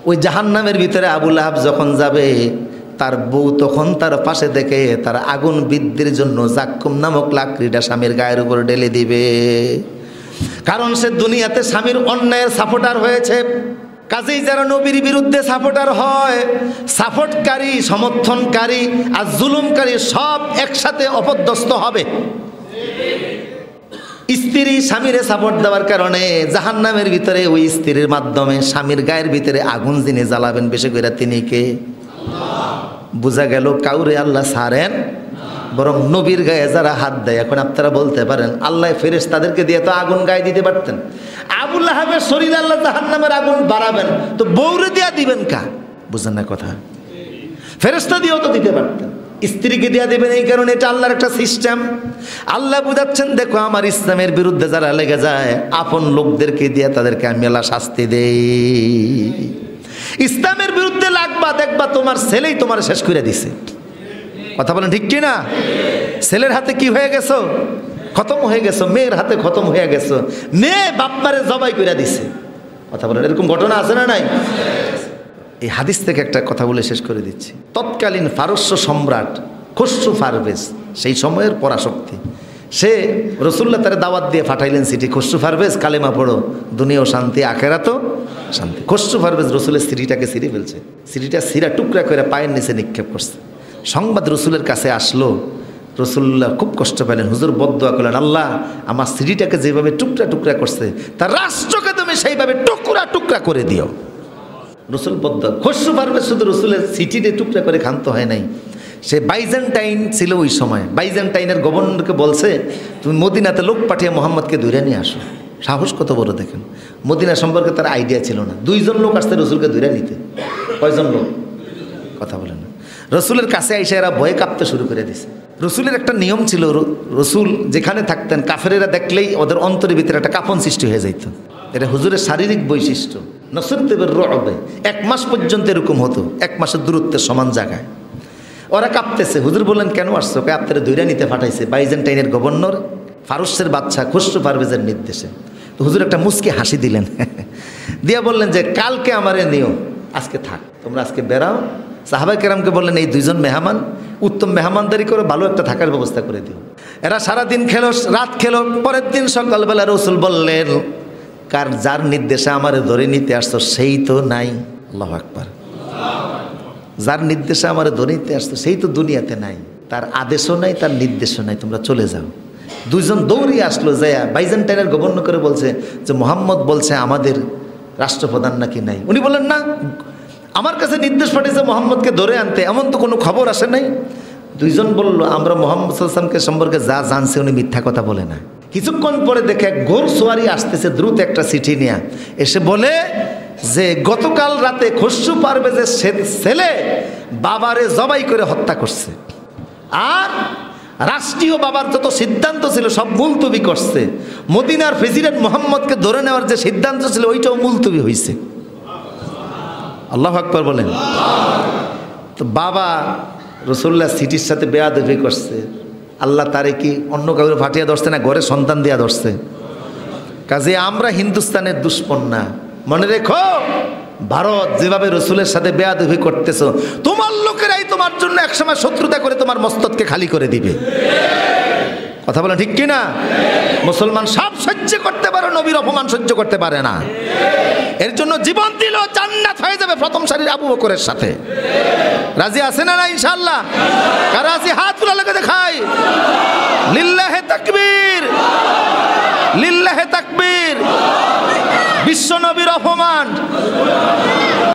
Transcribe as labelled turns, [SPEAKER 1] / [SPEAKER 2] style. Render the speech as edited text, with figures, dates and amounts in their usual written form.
[SPEAKER 1] ওই জাহান্নামের ভিতরে আবু লাহাব যখন যাবে, তার বউ তখন তার পাশে থেকে তার আগুন বৃদ্ধির জন্য জাক্কুম নামক লাকড়িটা স্বামীর গায়ের উপর ঢেলে দিবে। কারণ সে দুনিয়াতে স্বামীর অন্যায়ের সাপোর্টার হয়েছে। কাজেই যারা নবীর বিরুদ্ধে সাপোর্টার হয়, সাপোর্টকারী, সমর্থনকারী আর জুলুমকারী সব একসাথে অপদস্থ হবে। স্ত্রী স্বামীরে সাপোর্ট দেওয়ার কারণে জাহান্নামের ভিতরে ওই স্ত্রীর মাধ্যমে স্বামীর গায়ের ভিতরে আগুন যিনি জ্বালাবেন বেশি করে তিনি কে? বোঝা গেল কাউরে আল্লাহ ছাড়েন, বরং নবীর গায়ে যারা হাত দেয়। এখন আপনারা বলতে পারেন আল্লাহ ফেরেশতাদেরকে দিয়ে তো আগুন গায়ে দিতে পারতেন, আবু লাহাবের শরীর আল্লাহ জাহান্নামের আগুন বাড়াবেন তো বউরে দিয়া দিবেন কা? বুঝেন না কথা? ফেরেশতা দিয়েও তো দিতে পারতেন, স্ত্রীকে দিয়া দেবেন। এই কারণে এটা আল্লাহর একটা সিস্টেম। আল্লাহ বুঝাচ্ছেন দেখো আমার ইসলামের বিরুদ্ধে যারা লেগে যায় আপন লোকদেরকে দিয়ে তাদেরকে আমি আল্লাহ শাস্তি দেই। ইসলামের বিরুদ্ধে লাগবা, দেখবা তোমার ছেলেই তোমার শেষ করে দিছে। কথা বলেন ঠিক কিনা? ছেলের হাতে কি হয়ে গেছো? খতম হয়ে গেছো। মেয়ের হাতে খতম হয়ে গেছো। মেয়ে বাপমারে জবাই করে দিছে। কথা বলেন, এরকম ঘটনা আছে না নাই? এই হাদিস থেকে একটা কথা বলে শেষ করে দিচ্ছি। তৎকালীন পারস্য সম্রাট খসরু পারভেজ, সেই সময়ের পরাশক্তি, সে রসুল্লাহ তার দাওয়াত দিয়ে পাঠাইলেন সিটি, খসরু পারভেজ কালেমা পড়ো, দুনিয়াও শান্তি আখেরাতও শান্তি। খসরু পারভেজ রসুলের সিঁড়িটাকে ছিঁড়ে ফেলছে, সিঁড়িটা ছিঁড়া টুকরা করে পায়ের নিচে নিক্ষেপ করছে। সংবাদ রসুলের কাছে আসলো, রসুল্লাহ খুব কষ্ট পেলেন, হুজুর বদদোয়া করলেন, আল্লাহ আমার সিঁড়িটাকে যেভাবে টুকরা টুকরা করছে তার রাষ্ট্রকে তুমি সেইভাবে টুকরা টুকরা করে দিও। রসুল বদদোয়া। খসরু পারভেজ শুধু রসুলের সিটিতে টুকরা করে ক্ষান্ত হয় নাই, সে বাইজেন্টাইন ছিল ওই সময়। বাইজেন্টাইনের গভর্নরকে বলছে তুমি মদিনাতে লোক পাঠিয়ে মোহাম্মদকে ধরে নিয়ে আসো। সাহস কত বড় দেখেন। মদিনা সম্পর্কে তার আইডিয়া ছিল না, 2 জন লোক আসতে রসুলকে ধরে নিতে। কয়জন লোক? কথা বলেন না। রসুলের কাছে আইসা এরা ভয়ে কাঁপতে শুরু করে দিছে। রসুলের একটা নিয়ম ছিল, রসুল যেখানে থাকতেন কাফেরেরা দেখলেই ওদের অন্তরের ভিতরে একটা কাঁপন সৃষ্টি হয়ে যাইত। এটা হুজুরের শারীরিক বৈশিষ্ট্য। নসরতেবের রবে 1 মাস পর্যন্ত এরকম হতো, 1 মাসের দূরত্বের সমান জায়গায়। ওরা কাঁপতেছে। হুজুর বললেন কেন আসছো? আপনারা ধইরা নিতে পাঠাইছে বাইজেন্টাইনের গভর্নর ফারস্যের বাদশা খসরু পারভেজের নির্দেশে। তো হুজুর একটা মুচকি হাসি দিলেন, দিয়া বললেন যে কালকে আমারে নিও, আজকে থাক, তোমরা আজকে বেরাও। সাহাবায়ে কেরামকে বললেন এই 2 জন মেহমান, উত্তম মেহমানদারি করে ভালো একটা থাকার ব্যবস্থা করে দিও। এরা সারাদিন খেলো, রাত খেলো। পরের দিন সকালবেলা রসুল বললেন যার নির্দেশে আমারে ধরে নিতে আসছো সেই তো নাই। আল্লাহু আকবার। যার নির্দেশে আমারে ধরে নিতে আসতো সেই তো দুনিয়াতে নাই, তার আদেশও নাই, তার নির্দেশও নাই, তোমরা চলে যাও। 2 জন দৌড়িয়ে আসলো, যায়া বাইজেন্টাইনের গভর্নর করে বলছে যে মোহাম্মদ বলছে আমাদের রাষ্ট্রপ্রধান নাকি নাই। উনি বললেন না, আমার কাছে নির্দেশ পাঠিয়েছে মোহাম্মদকে ধরে আনতে, এমন তো কোনো খবর আসে নাই। 2 জন বলল আমরা মোহাম্মদ সাল্লাল্লাহু আলাইহি ওয়াসাল্লামকে সম্পর্কে যা জানছে উনি মিথ্যা কথা বলে না। কিছুক্ষণ পরে দেখে এক ঘোড়সওয়ারি আসতেছে দ্রুত একটা চিঠি নিয়ে, এসে বলে যে গতকাল রাতে খসরু পারভেজের ছেলে বাবারে জবাই করে হত্যা করছে, আর রাষ্ট্রীয় বাবার যত সিদ্ধান্ত ছিল সব মুলতবি করছে। মদিনার প্রেসিডেন্ট মোহাম্মদকে ধরে নেওয়ার যে সিদ্ধান্ত ছিল ওইটাও মুলতবি হয়েছে। আল্লাহু আকবার বলেন। তো বাবা রসুল্লাহ সিটির সাথে বেয়াদবি করছে, আল্লাহ তারে কি অন্য কাউরে ফাটিয়ে ধরছে না, ঘরে সন্তান দিয়া ধরছে। কাজে আমরা হিন্দুস্তানের দুশ্মন না। মনে রেখো, ভারত যেভাবে রসুলের সাথে বেয়াদবি করতেছো, তোমার লোকেরাই তোমার জন্য একসময় শত্রুতা করে তোমার মস্তককে খালি করে দিবে। কথা বলেন ঠিক কিনা? মুসলমান সব সহ্য করতে পারে, নবীর অপমান সহ্য করতে পারে না। এর জন্য জীবন দিল, জান্নাত হয়ে যাবে প্রথম সারির আবু বকরের সাথে। রাজি আছে না না ইনশাআল্লাহ? কারা আছে হাত তুলে লেগে দেখাই। লিল্লাহে তাকবীর, লিল্লাহে তাকবীর। বিশ্ব নবীর অপমান